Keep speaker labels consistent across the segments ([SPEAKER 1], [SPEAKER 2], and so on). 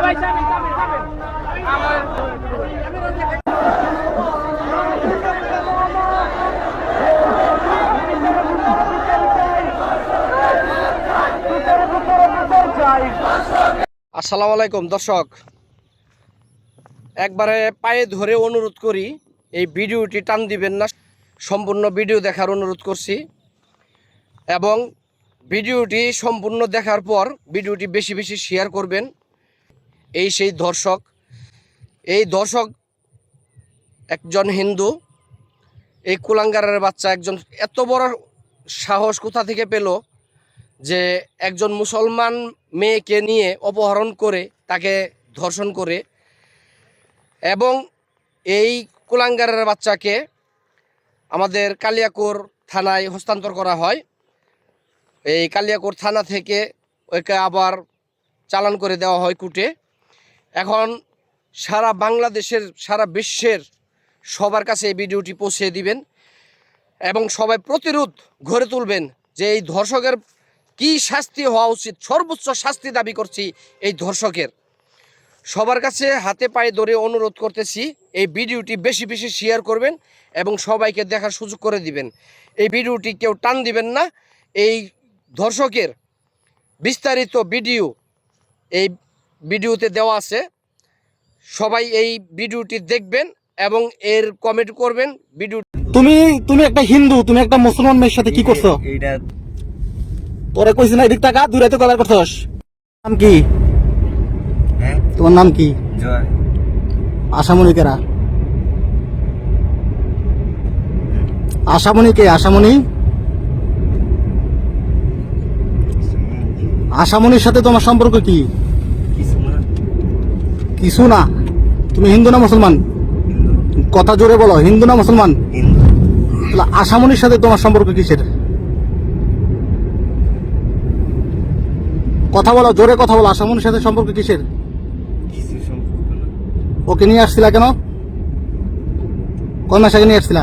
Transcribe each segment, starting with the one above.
[SPEAKER 1] আসসালামু আলাইকুম দর্শক, একবারে পায়ে ধরে অনুরোধ করি এই ভিডিওটি টান দিবেন না, সম্পূর্ণ ভিডিও দেখার অনুরোধ করছি। এবং ভিডিওটি সম্পূর্ণ দেখার পর ভিডিওটি বেশি বেশি শেয়ার করবেন। সেই দর্শক একজন হিন্দু, এই কুলাঙ্গারের বাচ্চা একজন এত বড় সাহস কোথা থেকে পেল যে একজন মুসলমান মেয়েকে নিয়ে অপহরণ করে তাকে ধর্ষণ করে, এবং এই কুলাঙ্গারের বাচ্চাকে আমাদের কালিয়াকৈর থানায় হস্তান্তর করা হয়। এই কালিয়াকৈর থানা থেকে ওকে আবার চালান করে দেওয়া হয় কোর্টে। এখন সারা বাংলাদেশের, সারা বিশ্বের সবার কাছে এই ভিডিওটি পৌঁছে দিবেন এবং সবাই প্রতিরোধ গড়ে তুলবেন যে এই ধর্ষকের কি শাস্তি হওয়া উচিত। সর্বোচ্চ শাস্তি দাবি করছি এই ধর্ষকের। সবার কাছে হাতে পায়ে ধরে অনুরোধ করতেছি এই ভিডিওটি বেশি বেশি শেয়ার করবেন এবং সবাইকে দেখার সুযোগ করে দিবেন। এই ভিডিওটি কেউ টান দিবেন না। এই ধর্ষকের বিস্তারিত ভিডিও এই ভিডিওতে দেওয়া আছে, সবাই এই ভিডিওটি দেখবেন এবং এর কমেন্ট করবেন। ভিডিও
[SPEAKER 2] তুমি একটা হিন্দু, তুমি একটা মুসলমান মেয়ের সাথে কি করছো?
[SPEAKER 3] এইটা
[SPEAKER 2] তোরে কইছ না এদিক টাকা দূরে তো কলার করছস। নাম কি?
[SPEAKER 3] হ্যাঁ,
[SPEAKER 2] তোমার নাম কি?
[SPEAKER 3] জয়।
[SPEAKER 2] আশামণি কেরা? আশামণি কে? আশামণি? আশামণির সাথে তোমার সম্পর্ক কি? কিছু না। তুমি হিন্দু না মুসলমান? কথা জোরে বলো, হিন্দু না মুসলমান? তাহলে আশামণির সাথে তোমার সম্পর্ক কিসের? কথা বলো, জোরে কথা বলো। আশামণির সাথে সম্পর্ক কিসের? ওকে নিয়ে আসছিলা কেন? কোন মাস আগে নিয়ে আসছিলা?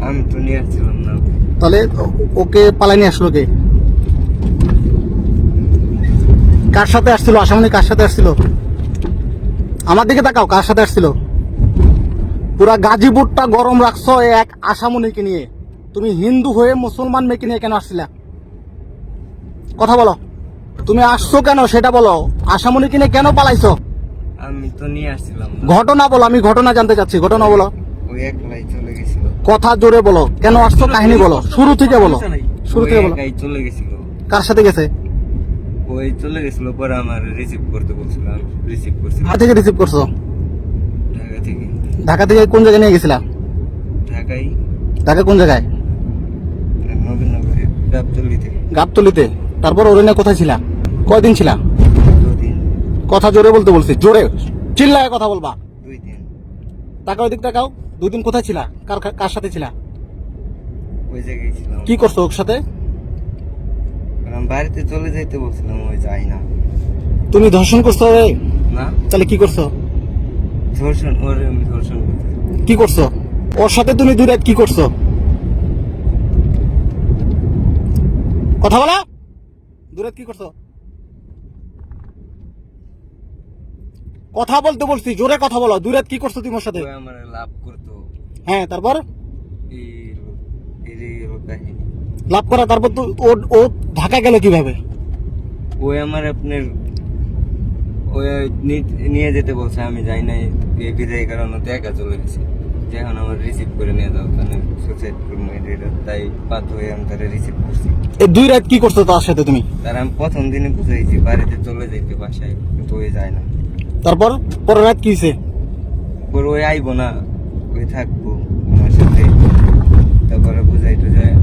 [SPEAKER 3] আমি তো নিয়ে আসছিলাম না।
[SPEAKER 2] তাহলে ওকে পালাই নিয়ে আসলো কে? কার সাথে আসছিল? আশামণি কার সাথে আসছিল? আমার দিকে তাকাও, কার সাথে আসছিল? পুরা গাজীপুরটা গরম রাখছো এক আশামণিকে নিয়ে। তুমি হিন্দু হয়ে মুসলমান মেয়েকে নিয়ে কেন আসছিলা? কথা বলো, তুমি আসছো কেন সেটা বলো। আশামণিকে নিয়ে কেন পালাইছো?
[SPEAKER 3] আমি তো নিয়ে আসছিলাম না।
[SPEAKER 2] ঘটনা বলো, আমি ঘটনা জানতে চাচ্ছি, ঘটনা বলো।
[SPEAKER 3] ওই একলাই চলে গেছিল।
[SPEAKER 2] কথা জোরে বলো, কেন আসছো কাহিনী বলো, শুরু থেকে বলো, শুরু থেকে বলো।
[SPEAKER 3] একাই চলে গেছিল।
[SPEAKER 2] কার সাথে গেছে?
[SPEAKER 3] ওই চলে গেছিল, পরে আমার রিসিভ করতে বলছিলাম, রিসিভ করছি।
[SPEAKER 2] কোথা থেকে রিসিভ করছো?
[SPEAKER 3] ঢাকা থেকে।
[SPEAKER 2] ঢাকা থেকে কোন জায়গায় নিয়ে গেছিলা?
[SPEAKER 3] ঢাকায়।
[SPEAKER 2] ঢাকা কোন জায়গায়?
[SPEAKER 3] নবীনগরে গাবতলীতে।
[SPEAKER 2] গাবতলীতে। তারপর ওরে নিয়ে কোথায় ছিলা? কয়দিন ছিলা?
[SPEAKER 3] 2 দিন।
[SPEAKER 2] কথা জোরে বলতে বলছি, জোরে চিল্লায় কথা বলবা।
[SPEAKER 3] 2 দিন।
[SPEAKER 2] তাকাও ওই দিক তাকাও। 2 দিন কোথায় ছিলা? কার সাথে ছিলা?
[SPEAKER 3] ওই জায়গায় ছিলাম।
[SPEAKER 2] কি করছো ওর সাথে?
[SPEAKER 3] আমি বাড়িতে চলে যাইতে বলছিলাম, ওই যাই না।
[SPEAKER 2] তুমি ধর্ষণ করছো রে?
[SPEAKER 3] না,
[SPEAKER 2] তাহলে কি করছো?
[SPEAKER 3] ধর্ষণ, ওরে আমি ধর্ষণ করছি।
[SPEAKER 2] কি করছো ওর সাথে? তুমি 2 রাত কি করছো? কথা বলা। 2 রাত কি করছো? কথা বলতে বলছি, জোরে কথা বলো। 2 রাত কি করছো তুমি ওর সাথে?
[SPEAKER 3] ওই আমার লাভ করতো।
[SPEAKER 2] হ্যাঁ, তারপর
[SPEAKER 3] এই কাহিনী।
[SPEAKER 2] লাভ করা, তারপর তো ও ঢাকা গেল কিভাবে?
[SPEAKER 3] ওই আমার আপনার ওই নিয়ে যেতে বলছে, আমি যাই নাই। এই বিদায় কারণ তো একা চলে গেছি। এখন আমার রিসিভ করে নিয়ে যাও, তাহলে সুসাইড করবো, তাই বাধ্য হয়ে আমি তারা রিসিভ করছি।
[SPEAKER 2] এই 2 রাত কি করছো তার সাথে তুমি?
[SPEAKER 3] তার আমি প্রথম দিনে বুঝাইছি বাড়িতে চলে যাইতে, বাসায়, কিন্তু ওই যায় না।
[SPEAKER 2] তারপর পরের রাত কি হয়েছে?
[SPEAKER 3] পরে ওই আইবো না, ওই থাকবো আমার সাথে। তারপরে বুঝাইতে যায়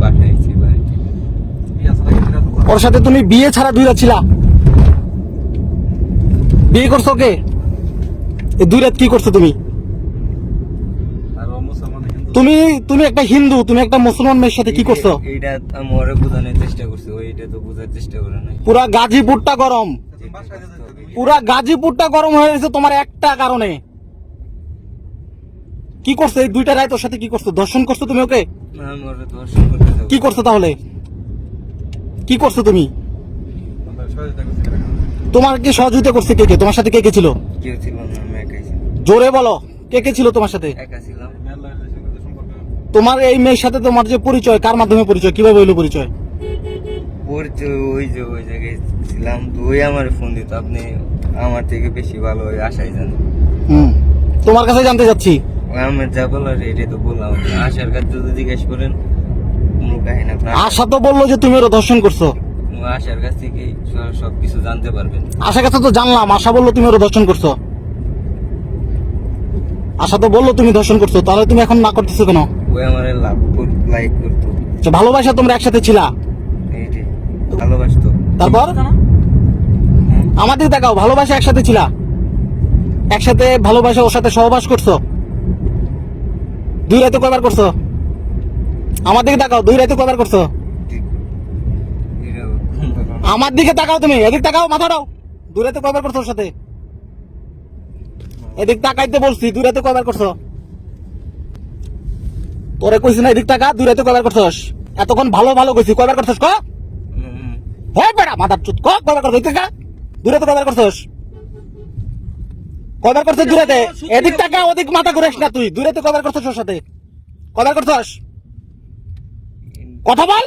[SPEAKER 3] বাসায় আইছি বাড়িতে।
[SPEAKER 2] ওর সাথে তুমি বিয়ে ছাড়া 2 রাত ছিলা? বিয়ে করছো কে? এই 2 রাত কি করছো তুমি? তুমি একটা হিন্দু, তুমি একটা মুসলমান মেয়ের সাথে কি করছো?
[SPEAKER 3] এইটা আমি ওরে বোঝানোর চেষ্টা করছি, ওইটা তো বোঝার চেষ্টা করে নাই।
[SPEAKER 2] পুরা গাজীপুরটা গরম, পুরা গাজীপুরটা গরম হয়ে গেছে তোমার একটা কারণে। কি করছো এই 2টা রাত ওর সাথে? কি করছো? ধর্ষণ করছো তুমি ওকে?
[SPEAKER 3] আমি ওরে ধর্ষণ করতে যাবো।
[SPEAKER 2] কি করছো তাহলে? কি করছো তুমি? তোমার কি সহযোগিতা করছে কে কে? তোমার সাথে কে কে ছিল?
[SPEAKER 3] কেউ ছিল না, আমি একাই ছিলাম।
[SPEAKER 2] জোরে বলো, কে কে ছিল তোমার সাথে?
[SPEAKER 3] একা ছিলাম।
[SPEAKER 2] তোমার এই মেয়ের সাথে তোমার যে পরিচয়, কার মাধ্যমে পরিচয়, কিভাবে হইলো পরিচয়?
[SPEAKER 3] পরিচয় ওই জায়গায় ছিলাম, তো ওই আমার ফোন দিত। আপনি আমার থেকে বেশি ভালো ওই আশাই জানেন।
[SPEAKER 2] হুম, তোমার কাছে জানতে চাচ্ছি।
[SPEAKER 3] ওই আমার যা বলার এটাই তো বললাম। আশার কাছে যদি জিজ্ঞেস করেন কোনো কাহিনী আপনার,
[SPEAKER 2] আশা তো বললো যে তুমি ওরা ধর্ষণ করছো।
[SPEAKER 3] আশার কাছ থেকে সবকিছু জানতে পারবেন।
[SPEAKER 2] আশার কাছে তো জানলাম, আশা বললো তুমি ওরা ধর্ষণ করছো। আশা তো বললো তুমি ধর্ষণ করছো, তাহলে তুমি এখন না করতেছো কেন?
[SPEAKER 3] ওই আমার লাইক করতো,
[SPEAKER 2] আচ্ছা, ভালোবাসা তোমরা একসাথে ছিলা,
[SPEAKER 3] এইটাই ভালোবাসতো।
[SPEAKER 2] তারপর আমার দিকে তাকাও, ভালোবাসা একসাথে ছিলা, একসাথে ভালোবাসা, ওর সাথে সহবাস করছো, 2 রাতে কয়বার করছো? আমার দিকে তাকাও, 2 রাতে কয়বার করছো? আমার দিকে তাকাও, তুমি এদিক তাকাও, মাথা দাও। 2 রাতে কয়বার করছো ওর সাথে? এদিক তাকাইতে বলছি, 2 রাতে কয়বার করছো? তোরে কইছি না এদিক তাকা, 2 রাতে কয়বার করছস? এতক্ষণ ভালো ভালো কইছি, কয়বার করছস ক? হ্যাঁ বেড়া মাথার চুত, কয়বার করছস? এদিক তাকা, 2 রাতে কয়বার করছস? কয়বার করছস 2 রাতে? এদিক তাকা, ওদিক মাথা ঘুরাইস না তুই। 2 রাতে কয়বার করছস ওর সাথে? কয়বার করছস? কথা বল,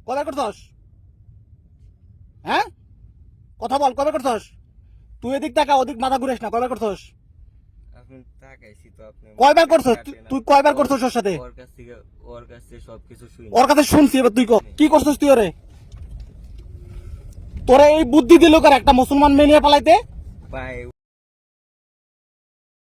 [SPEAKER 2] কয়বার করছস? হ্যাঁ, কথা বল, কয়বার করছস? তুই এদিক তাকা, ওদিক মাথা ঘুরাইস না, কয়বার করছস?
[SPEAKER 3] আপনি তাকাইছি তো, আপনি
[SPEAKER 2] কয়বার করছস? তুই কয়বার করছস ওর সাথে?
[SPEAKER 3] ওর কাছ থেকে সবকিছু শুনি।
[SPEAKER 2] ওর কাছে শুনছি, এবার তুই কি করছস তুই ওরে? তোরে এই বুদ্ধি দিল কার একটা মুসলমান মেয়ে নিয়ে পালাইতে?
[SPEAKER 3] পায়ে